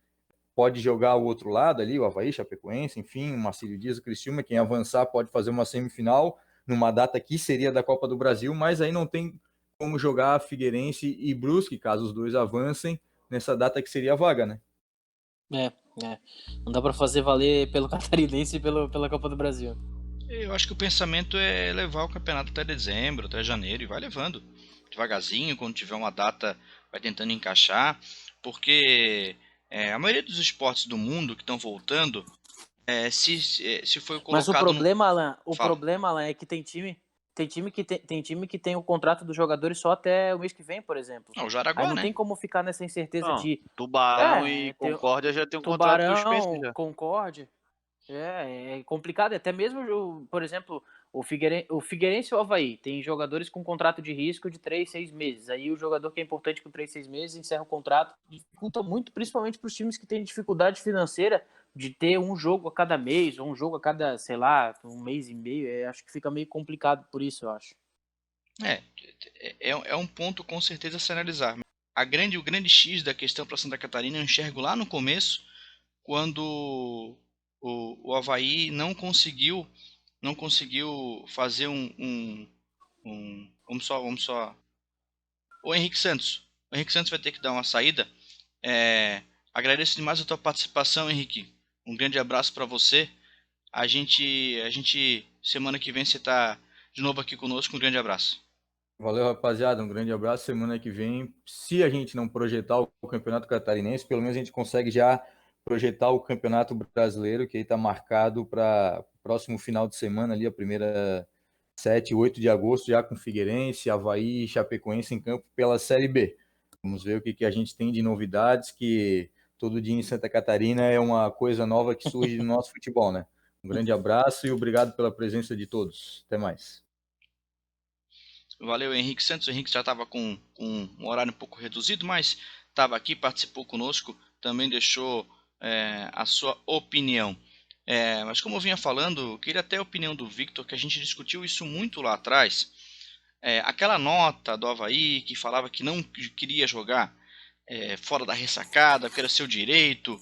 pode jogar o outro lado ali, o Avaí, Chapecoense, enfim, o Marcílio Dias, o Criciúma, quem avançar pode fazer uma semifinal numa data que seria da Copa do Brasil, mas aí não tem como jogar Figueirense e Brusque, caso os dois avancem, nessa data que seria a vaga, né? Não dá para fazer valer pelo Catarinense e pela Copa do Brasil. Eu acho que o pensamento é levar o campeonato até dezembro, até janeiro, e vai levando devagarzinho, quando tiver uma data vai tentando encaixar, porque a maioria dos esportes do mundo que estão voltando, se foi colocado... Mas o problema, Alan, é que tem time que tem o contrato dos jogadores só até o mês que vem, por exemplo. O Jaraguá, não tem como ficar nessa incerteza de... Tubarão e Concórdia já tem um contrato suspenso já. Concórdia. É complicado, até mesmo, por exemplo, o Figueirense e o Avaí tem jogadores com contrato de risco de 3, 6 meses. Aí o jogador que é importante com 3, 6 meses encerra o contrato. Dificulta muito, principalmente para os times que têm dificuldade financeira de ter um jogo a cada mês, ou um jogo a cada, sei lá, um mês e meio. Acho que fica meio complicado por isso, eu acho. É um ponto com certeza a se analisar. O grande X da questão para Santa Catarina eu enxergo lá no começo, quando o Avaí não conseguiu fazer vamos só. O Henrique Santos vai ter que dar uma saída. Agradeço demais a tua participação, Henrique. Um grande abraço para você. A gente semana que vem você tá de novo aqui conosco. Um grande abraço. Valeu, rapaziada. Um grande abraço. Semana que vem, se a gente não projetar o Campeonato Catarinense, pelo menos a gente consegue já projetar o Campeonato Brasileiro, que aí está marcado para o próximo final de semana, ali, a primeira 7 e 8 de agosto, já com Figueirense, Avaí e Chapecoense em campo pela Série B. Vamos ver o que a gente tem de novidades, que todo dia em Santa Catarina é uma coisa nova que surge no nosso futebol, né? Um grande abraço e obrigado pela presença de todos. Até mais. Valeu, Henrique Santos. O Henrique já estava com um horário um pouco reduzido, mas estava aqui, participou conosco, também deixou a sua opinião. Mas como eu vinha falando, eu queria até a opinião do Victor, que a gente discutiu isso muito lá atrás. Aquela nota do Avaí que falava que não queria jogar fora da ressacada, que era seu direito,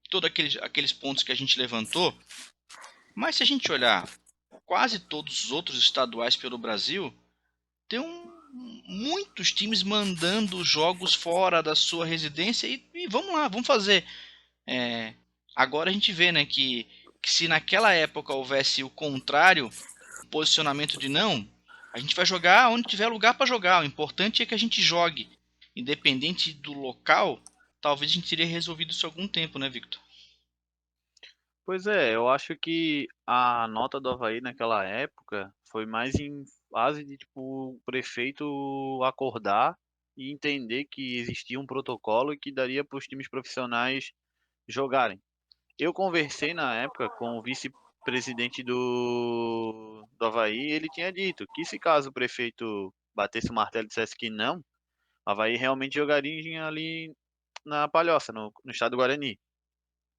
todos aqueles pontos que a gente levantou. Mas se a gente olhar quase todos os outros estaduais pelo Brasil, tem muitos times mandando jogos fora da sua residência e vamos lá, vamos fazer. Agora a gente vê, né, que se naquela época houvesse o contrário, o posicionamento de não, a gente vai jogar onde tiver lugar para jogar. O importante é que a gente jogue, independente do local. Talvez a gente teria resolvido isso há algum tempo, né, Victor? Pois é, eu acho que a nota do Avaí naquela época foi mais em fase de tipo o prefeito acordar e entender que existia um protocolo e que daria para os times profissionais jogarem. Eu conversei na época com o vice-presidente do Avaí, e ele tinha dito que se caso o prefeito batesse o martelo e dissesse que não, o Avaí realmente jogaria ali na Palhoça, no estado do Guarani.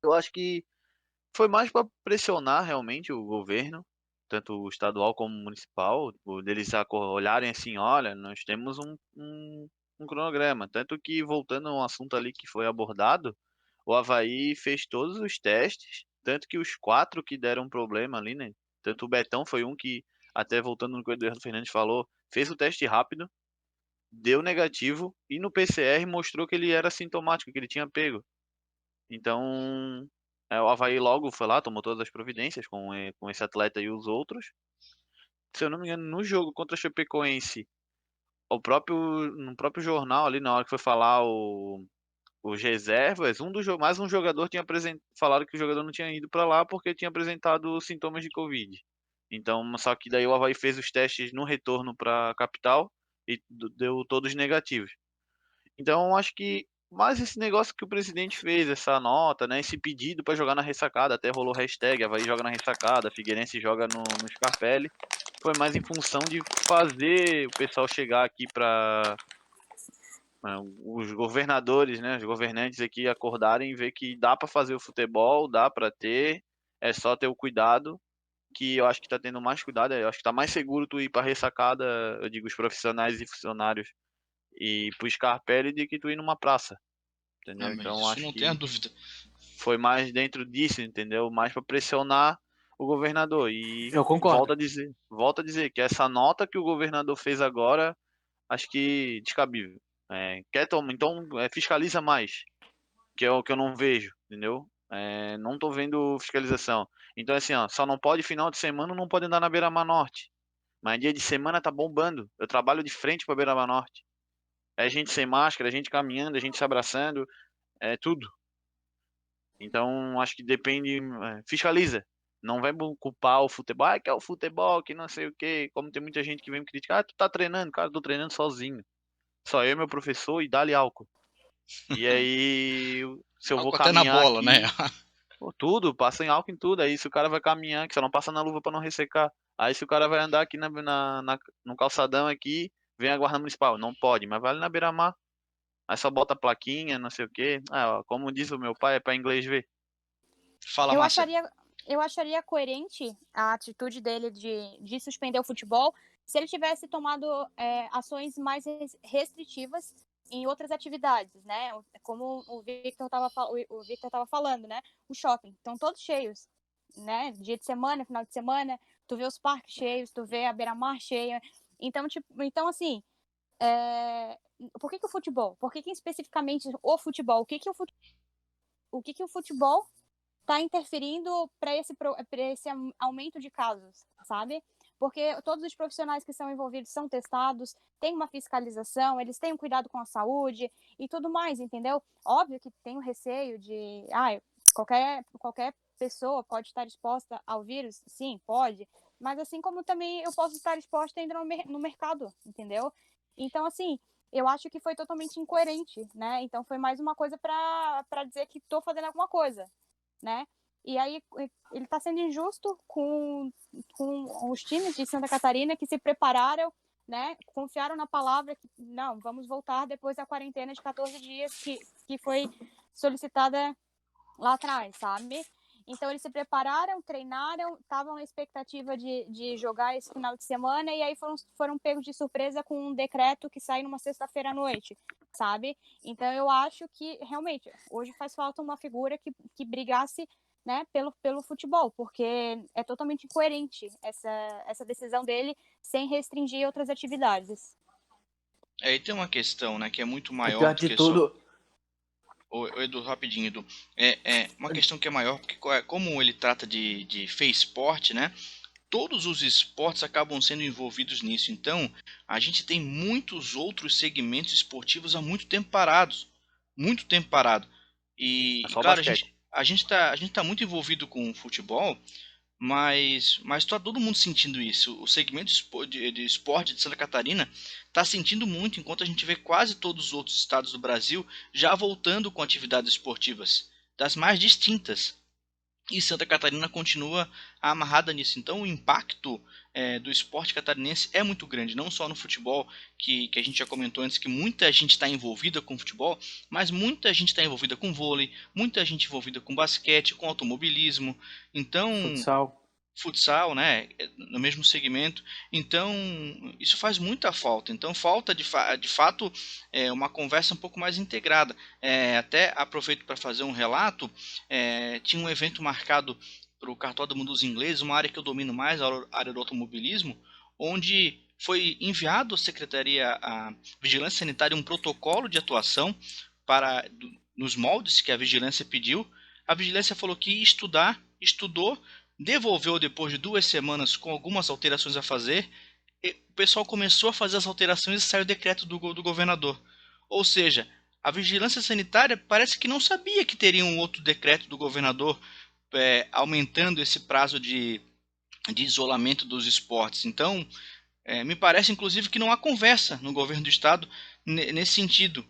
Eu acho que foi mais para pressionar realmente o governo, tanto o estadual como o municipal, tipo, deles olharem assim, olha, nós temos um cronograma. Tanto que, voltando a um assunto ali que foi abordado, o Avaí fez todos os testes, tanto que os 4 que deram problema ali, né? Tanto o Betão foi um que, até voltando no que o Eduardo Fernandes falou, fez o teste rápido, deu negativo, e no PCR mostrou que ele era sintomático, que ele tinha pego. Então, o Avaí logo foi lá, tomou todas as providências com esse atleta e os outros. Se eu não me engano, no jogo contra a Chapecoense, no próprio jornal ali, na hora que foi falar os reservas, mais um jogador tinha falado que o jogador não tinha ido para lá porque tinha apresentado sintomas de Covid. Então, só que daí o Avaí fez os testes no retorno para a capital e deu todos negativos. Então, acho que mais esse negócio que o presidente fez, essa nota, né, esse pedido para jogar na ressacada, até rolou hashtag Avaí joga na ressacada, Figueirense joga no Scarpelli, foi mais em função de fazer o pessoal chegar aqui para os governadores, né, os governantes aqui acordarem e ver que dá para fazer o futebol, dá para ter, é só ter o cuidado, que eu acho que tá tendo mais cuidado, eu acho que tá mais seguro tu ir para ressacada, eu digo os profissionais e funcionários, e pro Scarpelli do que tu ir numa praça, entendeu? Mas Então isso acho não tenha que dúvida. foi mais dentro disso, entendeu? Mais para pressionar o governador. E Eu concordo. volta a dizer que essa nota que o governador fez agora, acho que descabível. Então fiscaliza mais, que é o que eu não vejo, entendeu? Não tô vendo fiscalização. Então assim, ó, só não pode final de semana, não pode andar na Beira-Mar Norte. Mas dia de semana tá bombando. Eu trabalho de frente para Beira-Mar Norte. É gente sem máscara, gente caminhando, a gente se abraçando, é tudo. Então, acho que depende, fiscaliza. Não vai culpar o futebol, que é o futebol, que não sei o quê. Como tem muita gente que vem me criticar, tu tá treinando, cara, eu tô treinando sozinho. Só eu e meu professor e dá-lhe álcool. E aí, se eu vou Álcool até na caminhar bola, né? aqui, pô, tudo, passa em álcool em tudo. Aí se o cara vai caminhar, que só não passa na luva pra não ressecar. Aí se o cara vai andar aqui no calçadão aqui, vem a guarda municipal. Não pode, mas vai ali na beira-mar. Aí só bota a plaquinha, não sei o quê. Ó, como diz o meu pai, é pra inglês ver. Fala, Eu Márcia. acharia, eu acharia coerente a atitude dele de suspender o futebol se ele tivesse tomado ações mais restritivas em outras atividades, né? Como o Victor estava falando, né? O shopping, estão todos cheios, né? Dia de semana, final de semana, tu vê os parques cheios, tu vê a beira-mar cheia. Então assim, por que o futebol? Por que especificamente o futebol? O que o futebol está interferindo para esse aumento de casos, sabe? Porque todos os profissionais que são envolvidos são testados, tem uma fiscalização, eles têm um cuidado com a saúde e tudo mais, entendeu? Óbvio que tem o receio de, qualquer pessoa pode estar exposta ao vírus, sim, pode, mas assim como também eu posso estar exposta ainda no mercado, entendeu? Então, assim, eu acho que foi totalmente incoerente, né? Então foi mais uma coisa para dizer que estou fazendo alguma coisa, né? E aí ele está sendo injusto com os times de Santa Catarina que se prepararam, né? Confiaram na palavra que não, vamos voltar depois da quarentena de 14 dias que foi solicitada lá atrás, sabe? Então eles se prepararam, treinaram, estavam na expectativa de jogar esse final de semana e aí foram pegos de surpresa com um decreto que sai numa sexta-feira à noite, sabe? Então eu acho que realmente hoje faz falta uma figura que brigasse, né, pelo futebol, porque é totalmente incoerente essa decisão dele sem restringir outras atividades. Aí tem uma questão, né, que é muito O maior pior do de que só. tudo, Ô, Edu, rapidinho, Edu. É uma questão que é maior, porque como ele trata de face sport, né? Todos os esportes acabam sendo envolvidos nisso. Então, a gente tem muitos outros segmentos esportivos há muito tempo parados. Muito tempo parado. É E só o claro, basquete. a gente tá muito envolvido com o futebol, mas tá todo mundo sentindo isso. O segmento de esporte de Santa Catarina está sentindo muito, enquanto a gente vê quase todos os outros estados do Brasil já voltando com atividades esportivas, das mais distintas. E Santa Catarina continua amarrada nisso. Então o impacto do esporte catarinense é muito grande, não só no futebol, que a gente já comentou antes, que muita gente está envolvida com futebol, mas muita gente está envolvida com vôlei, muita gente envolvida com basquete, com automobilismo. Então futsal. futsal, né, no mesmo segmento. Então, isso faz muita falta. Então, falta de fato uma conversa um pouco mais integrada. Até aproveito para fazer um relato. Tinha um evento marcado para o Cartódromo dos Ingleses, uma área que eu domino mais, a área do automobilismo, onde foi enviado à Secretaria a Vigilância Sanitária um protocolo de atuação nos moldes que a vigilância pediu. A vigilância falou que ia estudar, estudou, devolveu depois de 2 semanas com algumas alterações a fazer. O pessoal começou a fazer as alterações e saiu o decreto do governador. Ou seja, a vigilância sanitária parece que não sabia que teria um outro decreto do governador aumentando esse prazo de isolamento dos esportes. Então, me parece, inclusive, que não há conversa no governo do estado nesse sentido.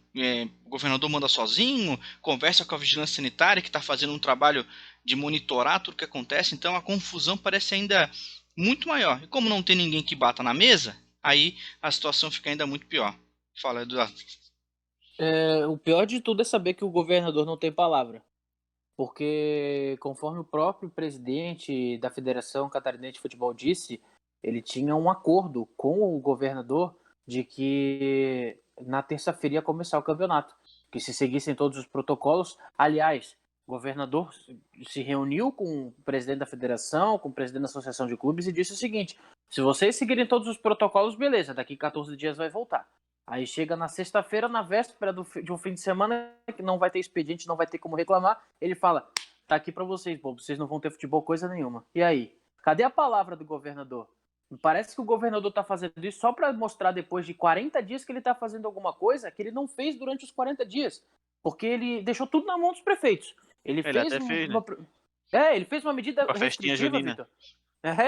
O governador manda sozinho, conversa com a vigilância sanitária, que está fazendo um trabalho de monitorar tudo o que acontece. Então, a confusão parece ainda muito maior. E como não tem ninguém que bata na mesa, aí a situação fica ainda muito pior. Fala, Eduardo. O pior de tudo é saber que o governador não tem palavra. Porque, conforme o próprio presidente da Federação Catarinense de Futebol disse, ele tinha um acordo com o governador de que na terça-feira ia começar o campeonato, que se seguissem todos os protocolos. Aliás, o governador se reuniu com o presidente da federação, com o presidente da associação de clubes e disse o seguinte: se vocês seguirem todos os protocolos, beleza, daqui 14 dias vai voltar. Aí chega na sexta-feira, na véspera de um fim de semana, que não vai ter expediente, não vai ter como reclamar, ele fala: tá aqui pra vocês, pô, vocês não vão ter futebol coisa nenhuma. E aí? Cadê a palavra do governador? Parece que o governador tá fazendo isso só para mostrar depois de 40 dias que ele tá fazendo alguma coisa que ele não fez durante os 40 dias. Porque ele deixou tudo na mão dos prefeitos. Ele fez até fez, né? ele fez uma medida Com a festinha restritiva, junina.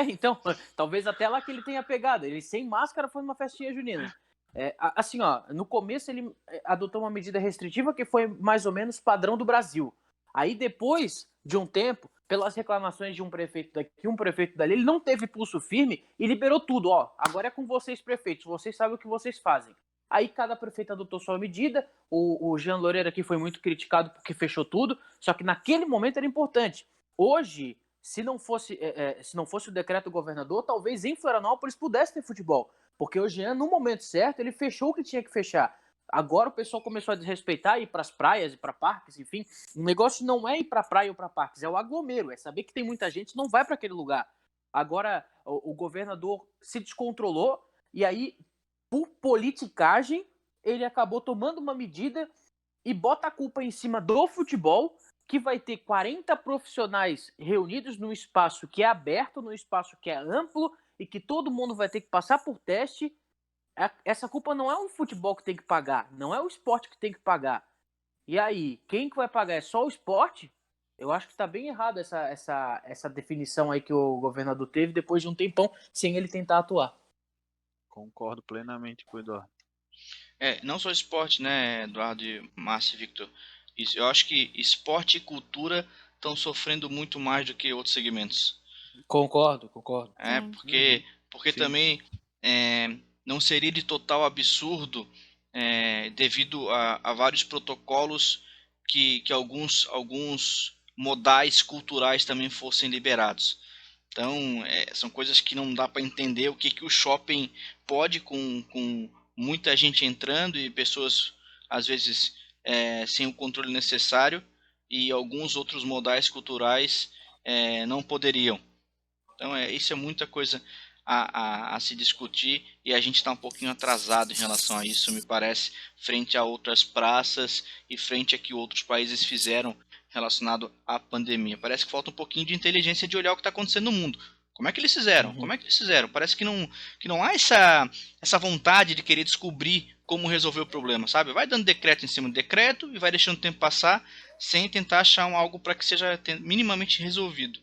Vitor. Então, talvez até lá que ele tenha pegado. Ele sem máscara foi numa festinha junina. Assim, ó, no começo ele adotou uma medida restritiva que foi mais ou menos padrão do Brasil. Aí depois de um tempo, pelas reclamações de um prefeito daqui, um prefeito dali, ele não teve pulso firme e liberou tudo. Ó, agora é com vocês, prefeitos, vocês sabem o que vocês fazem. Aí cada prefeito adotou sua medida. O Jean Loureiro aqui foi muito criticado porque fechou tudo, só que naquele momento era importante. Hoje, se não fosse o decreto do governador, talvez em Florianópolis pudesse ter futebol. Porque o Jean, no momento certo, ele fechou o que tinha que fechar. Agora o pessoal começou a desrespeitar, ir para as praias e para parques, enfim. O negócio não é ir para praia ou para parques, é o aglomero, é saber que tem muita gente, não vai para aquele lugar. Agora o governador se descontrolou e aí, por politicagem, ele acabou tomando uma medida e bota a culpa em cima do futebol, que vai ter 40 profissionais reunidos num espaço que é aberto, num espaço que é amplo e que todo mundo vai ter que passar por teste. Essa culpa não é o futebol que tem que pagar, não é o esporte que tem que pagar. E aí, quem que vai pagar? É só o esporte? Eu acho que está bem errado essa definição aí que o governador teve depois de um tempão sem ele tentar atuar. Concordo plenamente com o Eduardo. Não só esporte, né, Eduardo, e Márcio e Victor. Isso, eu acho que esporte e cultura estão sofrendo muito mais do que outros segmentos. Concordo. Sim. Porque Sim. também não seria de total absurdo, devido a vários protocolos que alguns modais culturais também fossem liberados. Então, são coisas que não dá para entender o que o shopping pode com muita gente entrando e pessoas, às vezes, sem o controle necessário, e alguns outros modais culturais não poderiam. Então, isso é muita coisa a se discutir e a gente está um pouquinho atrasado em relação a isso, me parece, frente a outras praças e frente a que outros países fizeram relacionado à pandemia. Parece que falta um pouquinho de inteligência de olhar o que está acontecendo no mundo. Como é que eles fizeram? Uhum. Como é que eles fizeram? Parece que não há essa vontade de querer descobrir como resolver o problema, sabe? Vai dando decreto em cima de decreto e vai deixando o tempo passar sem tentar achar algo para que seja minimamente resolvido.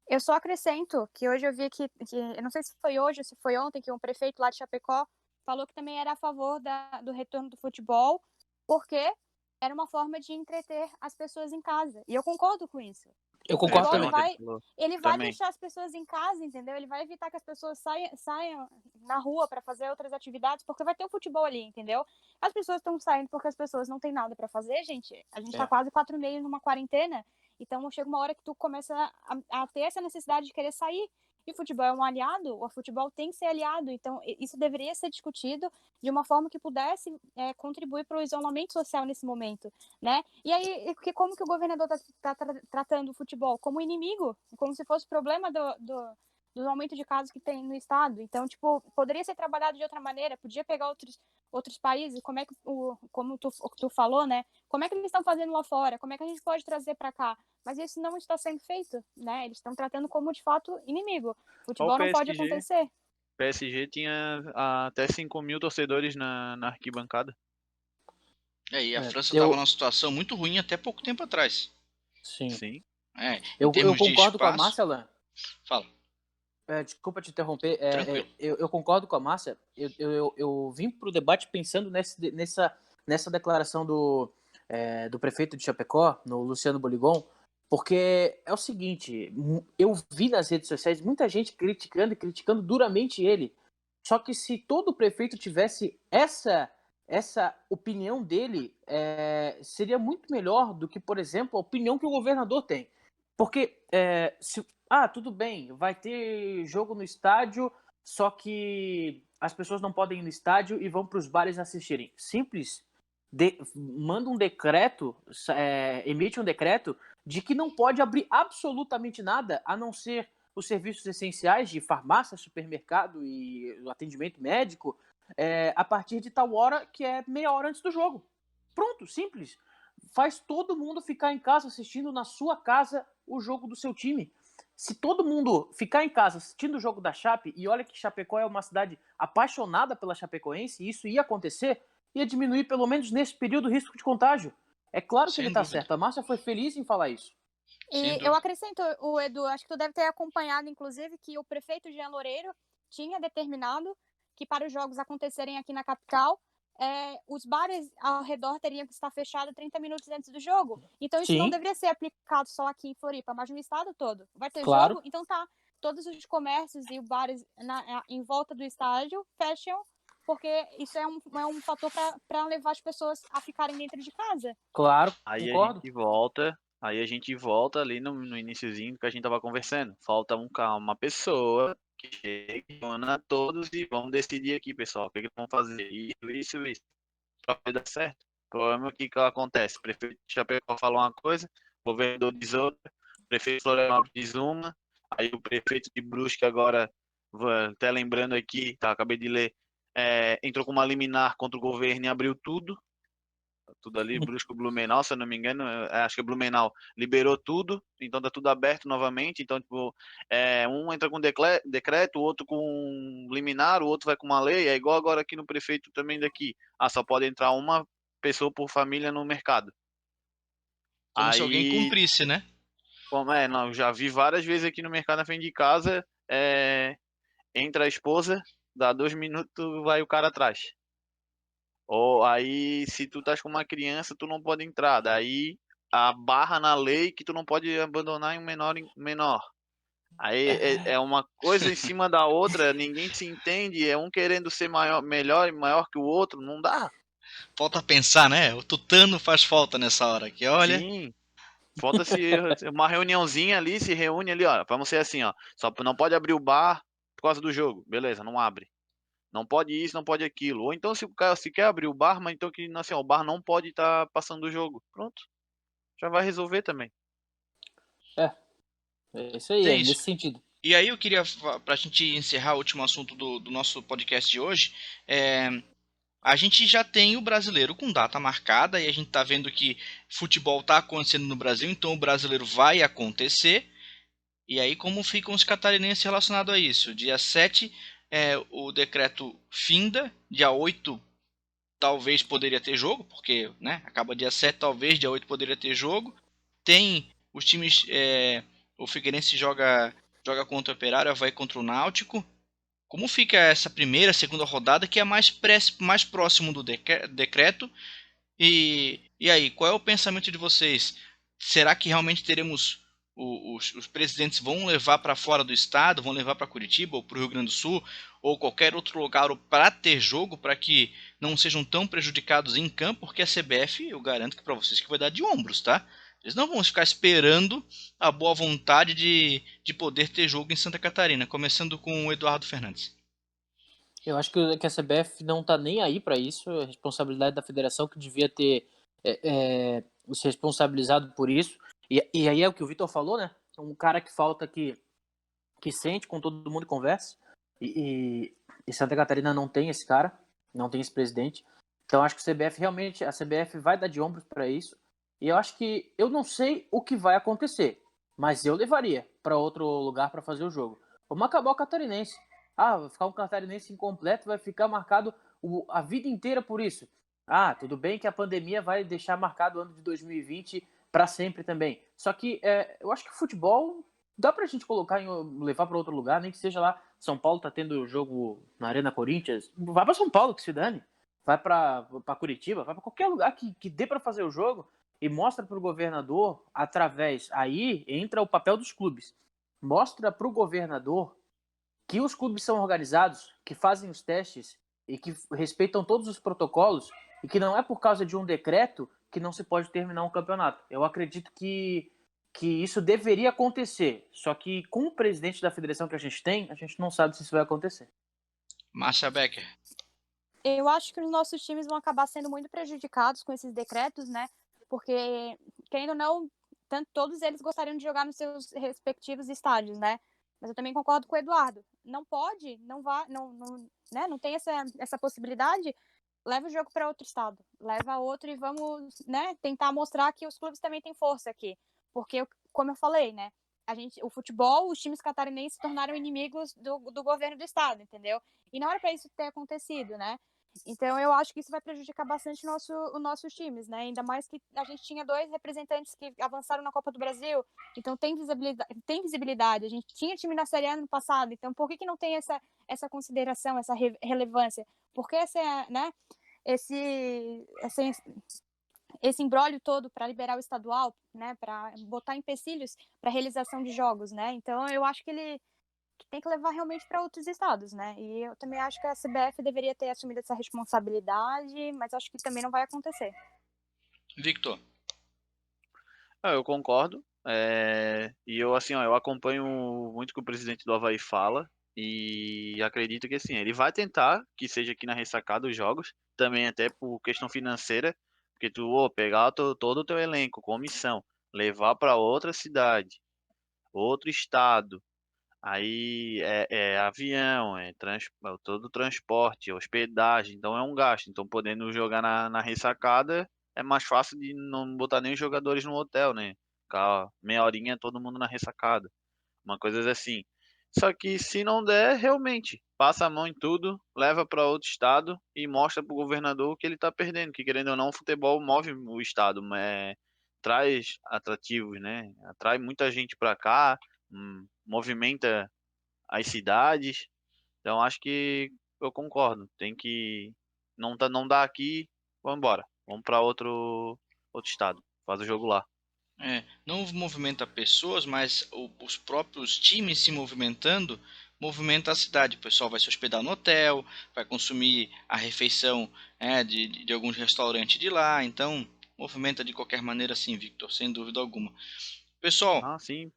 Eu só acrescento que hoje eu vi eu não sei se foi hoje ou se foi ontem, que um prefeito lá de Chapecó falou que também era a favor do retorno do futebol, porque era uma forma de entreter as pessoas em casa. E eu concordo com isso. Eu O concordo futebol, também. ele vai Também. deixar as pessoas em casa, entendeu? Ele vai evitar que as pessoas saiam na rua para fazer outras atividades, porque vai ter o futebol ali, entendeu? As pessoas estão saindo porque as pessoas não têm nada para fazer, gente. A gente tá quase 4 meses numa quarentena, então chega uma hora que tu começa a ter essa necessidade de querer sair. E o futebol é um aliado, o futebol tem que ser aliado, então isso deveria ser discutido de uma forma que pudesse contribuir para o isolamento social nesse momento, né? E aí, como que o governador está tratando o futebol? Como inimigo, como se fosse problema do aumento de casos que tem no estado. Então, tipo, poderia ser trabalhado de outra maneira, podia pegar outros países, como tu falou, né? Como é que eles estão fazendo lá fora? Como é que a gente pode trazer para cá? Mas isso não está sendo feito, né? Eles estão tratando como, de fato, inimigo. Ó, o Futebol não pode PSG. acontecer. PSG tinha até 5.000 torcedores na arquibancada. E a França estava Eu, numa situação muito ruim até pouco tempo atrás. sim. Sim. Em Eu termos de concordo com a espaço. Márcia, Alan. Fala, Desculpa te interromper. tranquilo. Eu concordo com a Márcia. Eu vim para o debate pensando nessa declaração do prefeito de Chapecó, no Luciano Boligon, porque é o seguinte, eu vi nas redes sociais muita gente criticando duramente ele. Só que se todo prefeito tivesse essa opinião dele, seria muito melhor do que, por exemplo, a opinião que o governador tem. Porque tudo bem, vai ter jogo no estádio, só que as pessoas não podem ir no estádio e vão para os bares assistirem. Simples. Manda um decreto, emite um decreto de que não pode abrir absolutamente nada, a não ser os serviços essenciais de farmácia, supermercado e atendimento médico, a partir de tal hora que é meia hora antes do jogo. Pronto, simples. Faz todo mundo ficar em casa assistindo na sua casa o jogo do seu time. Se todo mundo ficar em casa assistindo o jogo da Chape, e olha que Chapecó é uma cidade apaixonada pela Chapecoense, e isso ia acontecer, ia diminuir pelo menos nesse período o risco de contágio. É claro que Sem ele está dúvida. certo. A Márcia foi feliz em falar isso. Sem E dúvida. eu acrescento, o Edu, acho que tu deve ter acompanhado, inclusive, que o prefeito Jean Loureiro tinha determinado que para os jogos acontecerem aqui na capital, os bares ao redor teriam que estar fechados 30 minutos antes do jogo. Então isso não Sim, deveria ser aplicado só aqui em Floripa, mas no estado todo. Vai ter claro. jogo? Então tá, todos os comércios e bares em volta do estádio fecham, porque isso é um fator para levar as pessoas a ficarem dentro de casa. Claro, Aí a concordo. gente volta ali no iniciozinho que a gente tava conversando. Falta uma pessoa que chegue, reúna todos e vamos decidir aqui, pessoal, o que vamos fazer. Isso. Vai dar certo. O problema é que acontece. O prefeito de Chapecó fala uma coisa, o governador diz outra, o prefeito de Florianópolis diz uma, aí o prefeito de Brusque agora, até lembrando aqui, acabei de ler, entrou com uma liminar contra o governo e abriu tudo ali, Brusque, Blumenau, se eu não me engano, acho que é Blumenau, liberou tudo, então tá tudo aberto novamente, então tipo, um entra com decreto, o outro com liminar, o outro vai com uma lei, é igual agora aqui no prefeito também daqui, só pode entrar uma pessoa por família no mercado. Como se alguém Aí, cumprisse, né? não, já vi várias vezes aqui no mercado na frente de casa, entra a esposa, dá 2 minutos, vai o cara atrás. Ou aí, se tu estás com uma criança, tu não pode entrar. Daí a barra na lei que tu não pode abandonar em um menor. Aí é uma coisa em cima da outra, ninguém se entende, é um querendo ser melhor e maior que o outro, não dá. Falta pensar, né? O tutano faz falta nessa hora, que olha. Sim, falta se uma reuniãozinha ali, se reúne ali, ó, vamos ser assim, ó, só não pode abrir o bar por causa do jogo, beleza, não abre. Não pode isso, não pode aquilo. Ou então se o cara se quer abrir o bar, mas então que assim, ó, o bar não pode estar passando o jogo. Pronto, já vai resolver também. É isso aí, É é isso. nesse sentido. E aí eu queria, para a gente encerrar o último assunto do nosso podcast de hoje, a gente já tem o brasileiro com data marcada e a gente está vendo que futebol está acontecendo no Brasil, então o brasileiro vai acontecer. E aí como ficam os catarinenses relacionados a isso? Dia 7 o decreto finda, dia 8 talvez poderia ter jogo, porque né, acaba dia 7, talvez dia 8 poderia ter jogo. Tem os times, o Figueirense joga contra o Operário, vai contra o Náutico. Como fica essa primeira, segunda rodada, que é mais próximo do decreto? E aí, qual é o pensamento de vocês? Será que realmente teremos os presidentes vão levar para fora do estado, vão levar para Curitiba ou para o Rio Grande do Sul ou qualquer outro lugar para ter jogo, para que não sejam tão prejudicados em campo? Porque a CBF, eu garanto que para vocês que vai dar de ombros, tá? Eles não vão ficar esperando a boa vontade de poder ter jogo em Santa Catarina, começando com o Eduardo Fernandes. Eu acho que a CBF não tá nem aí para isso, é responsabilidade da federação que devia ter se responsabilizado por isso. E aí é o que o Vitor falou, né? Um cara que falta que sente com todo mundo e conversa. E Santa Catarina não tem esse cara, não tem esse presidente. Então acho que a CBF vai dar de ombros para isso. E eu acho que eu não sei o que vai acontecer, mas eu levaria para outro lugar para fazer o jogo. Vamos acabar o catarinense. Ah, vai ficar um catarinense incompleto, vai ficar marcado a vida inteira por isso. Ah, tudo bem que a pandemia vai deixar marcado o ano de 2020 para sempre também. Só que eu acho que o futebol dá pra gente levar para outro lugar, nem que seja lá. São Paulo tá tendo jogo na Arena Corinthians. Vai para São Paulo, que se dane. Vai para Curitiba, vai para qualquer lugar que dê para fazer o jogo e mostra pro governador, através. Aí entra o papel dos clubes. Mostra pro governador que os clubes são organizados, que fazem os testes e que respeitam todos os protocolos e que não é por causa de um decreto que não se pode terminar um campeonato. Eu acredito que isso deveria acontecer, só que com o presidente da federação que a gente não sabe se isso vai acontecer. Márcia Becker. Eu acho que os nossos times vão acabar sendo muito prejudicados com esses decretos, né? Porque, querendo ou não, todos eles gostariam de jogar nos seus respectivos estádios, né? Mas eu também concordo com o Eduardo. Não pode, não vai, né? Não tem essa possibilidade. Leva o jogo para outro estado, leva outro e vamos, né? Tentar mostrar que os clubes também têm força aqui, porque como eu falei, né? O futebol, os times catarinenses se tornaram inimigos do governo do estado, entendeu? E não era para isso ter acontecido, né? Então eu acho que isso vai prejudicar bastante os nossos times, né? Ainda mais que a gente tinha 2 representantes que avançaram na Copa do Brasil, então tem visibilidade. A gente tinha time na Série A no passado, então por que não tem essa consideração, essa relevância? Porque né, esse imbróglio todo para liberar o estadual, né, para botar empecilhos para a realização de jogos, né? Então eu acho que ele tem que levar realmente para outros estados, né? E eu também acho que a CBF deveria ter assumido essa responsabilidade, mas acho que também não vai acontecer. Victor. Eu concordo. E eu assim, ó, eu acompanho muito o que o presidente do Avaí fala e acredito que assim, ele vai tentar que seja aqui na ressacada os jogos, também até por questão financeira, porque pegar todo o teu elenco, comissão, levar para outra cidade, outro estado, aí é avião, todo o transporte, hospedagem, então é um gasto. Então podendo jogar na ressacada é mais fácil de não botar nem os jogadores no hotel, né? Ficar meia horinha todo mundo na ressacada. Uma coisa assim. Só que se não der, realmente, passa a mão em tudo, leva para outro estado e mostra pro governador que ele tá perdendo, que querendo ou não, o futebol move o estado, traz atrativos, né? Atrai muita gente para cá, movimenta as cidades. Então acho que eu concordo. não dá aqui, vamos embora. Vamos para outro estado. Faz o jogo lá. Não movimenta pessoas, mas os próprios times se movimentando, movimenta a cidade. O pessoal vai se hospedar no hotel, vai consumir a refeição de alguns restaurantes de lá. Então, movimenta de qualquer maneira sim, Victor, sem dúvida alguma. Pessoal, Ah, sim.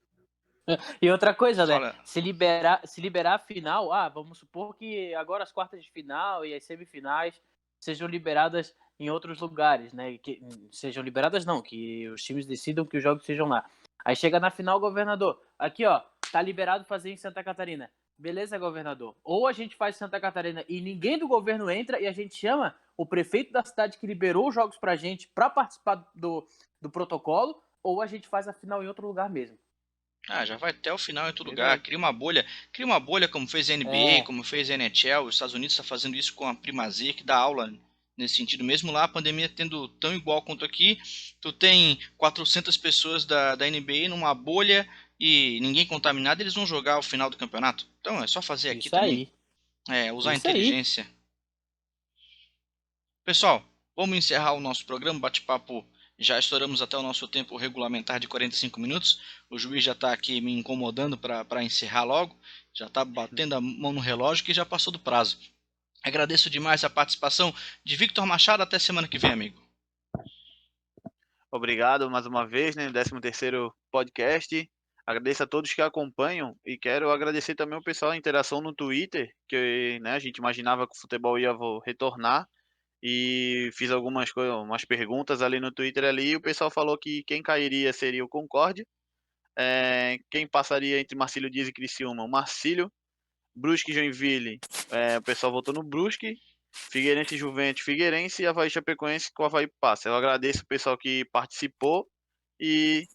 E outra coisa, né? fala. Se liberar a final, vamos supor que agora as quartas de final e as semifinais sejam liberadas em outros lugares, né? Que sejam liberadas não, que os times decidam que os jogos sejam lá. Aí chega na final, governador, aqui ó, tá liberado fazer em Santa Catarina. Beleza, governador. Ou a gente faz em Santa Catarina e ninguém do governo entra e a gente chama o prefeito da cidade que liberou os jogos pra gente pra participar do protocolo, ou a gente faz a final em outro lugar mesmo. Já vai até o final em todo lugar. Verdade. Cria uma bolha como fez a NBA, como fez a NHL. Os Estados Unidos está fazendo isso com a primazia, que dá aula nesse sentido. Mesmo lá, a pandemia tendo tão igual quanto aqui, tu tem 400 pessoas da NBA numa bolha e ninguém contaminado, eles vão jogar o final do campeonato. Então é só fazer aqui Isso também. aí. Usar a Isso aí. inteligência. Pessoal, vamos encerrar o nosso programa, bate-papo. Já estouramos até o nosso tempo regulamentar de 45 minutos. O juiz já está aqui me incomodando para encerrar logo. Já está batendo a mão no relógio que já passou do prazo. Agradeço demais a participação de Victor Machado. Até semana que vem, amigo. Obrigado mais uma vez, né? 13º podcast. Agradeço a todos que acompanham e quero agradecer também o pessoal da interação no Twitter, que a gente imaginava que o futebol ia retornar e fiz umas perguntas ali no Twitter ali e o pessoal falou que quem cairia seria o Concórdia, quem passaria entre Marcílio Dias e Criciúma, o Marcílio, Brusque e Joinville, o pessoal votou no Brusque, Figueirense e Juventus, Figueirense e Avaí Chapecoense com o Avaí passa. Eu agradeço o pessoal que participou e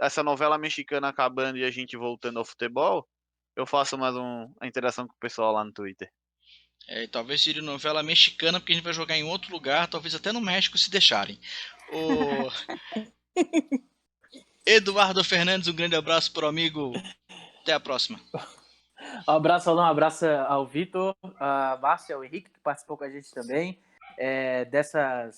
essa novela mexicana acabando e a gente voltando ao futebol, eu faço mais a interação com o pessoal lá no Twitter. Talvez seria novela mexicana, porque a gente vai jogar em outro lugar, talvez até no México, se deixarem. O Eduardo Fernandes, um grande abraço para o amigo. Até a próxima. Um abraço, Alan, um abraço ao Vitor, a Márcia, ao Henrique, que participou com a gente também, dessa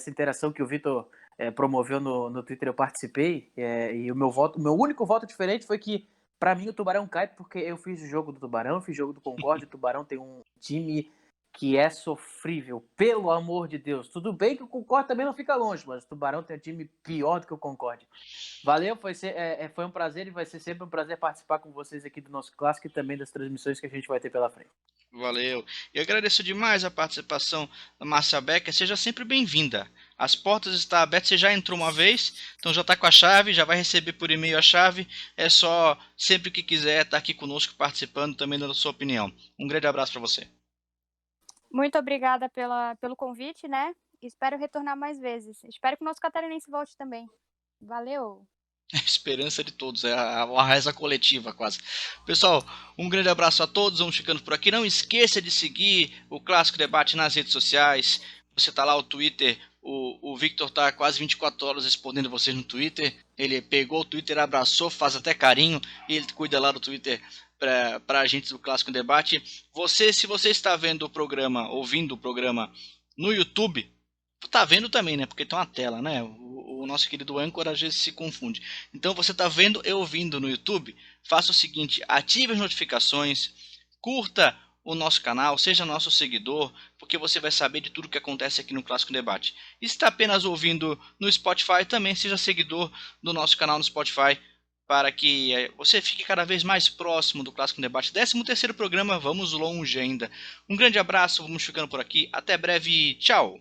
interação que o Vitor promoveu no Twitter, eu participei, e o meu único voto diferente foi que, para mim, o Tubarão cai, porque eu fiz o jogo do Tubarão, fiz o jogo do Concórdia, o Tubarão tem um time que é sofrível, pelo amor de Deus. Tudo bem que o Concórdia também não fica longe, mas o Tubarão tem um time pior do que o Concórdia. Valeu, foi um prazer e vai ser sempre um prazer participar com vocês aqui do nosso clássico e também das transmissões que a gente vai ter pela frente. Valeu. E agradeço demais a participação da Márcia Becker. Seja sempre bem-vinda. As portas estão abertas. Você já entrou uma vez, então já está com a chave, já vai receber por e-mail a chave. É só, sempre que quiser, estar aqui conosco participando, também dando a sua opinião. Um grande abraço para você. Muito obrigada pelo convite, né? Espero retornar mais vezes. Espero que o nosso catarinense volte também. Valeu! A esperança de todos, é a reza coletiva quase. Pessoal, um grande abraço a todos, vamos ficando por aqui. Não esqueça de seguir o Clássico Debate nas redes sociais. Você tá lá, o Twitter, o Victor tá quase 24 horas respondendo vocês no Twitter. Ele pegou o Twitter, abraçou, faz até carinho, e ele cuida lá do Twitter para a gente do Clássico Debate. Se você está vendo o programa, ouvindo o programa no YouTube, tá vendo também, né? Porque tem uma tela, né? O nosso querido âncora às vezes se confunde. Então você tá vendo e ouvindo no YouTube, faça o seguinte, ative as notificações, curta o nosso canal, seja nosso seguidor, porque você vai saber de tudo que acontece aqui no Clássico Debate. E se está apenas ouvindo no Spotify, também seja seguidor do nosso canal no Spotify, para que você fique cada vez mais próximo do Clássico Debate. 13º programa, vamos longe ainda. Um grande abraço, vamos ficando por aqui. Até breve, tchau!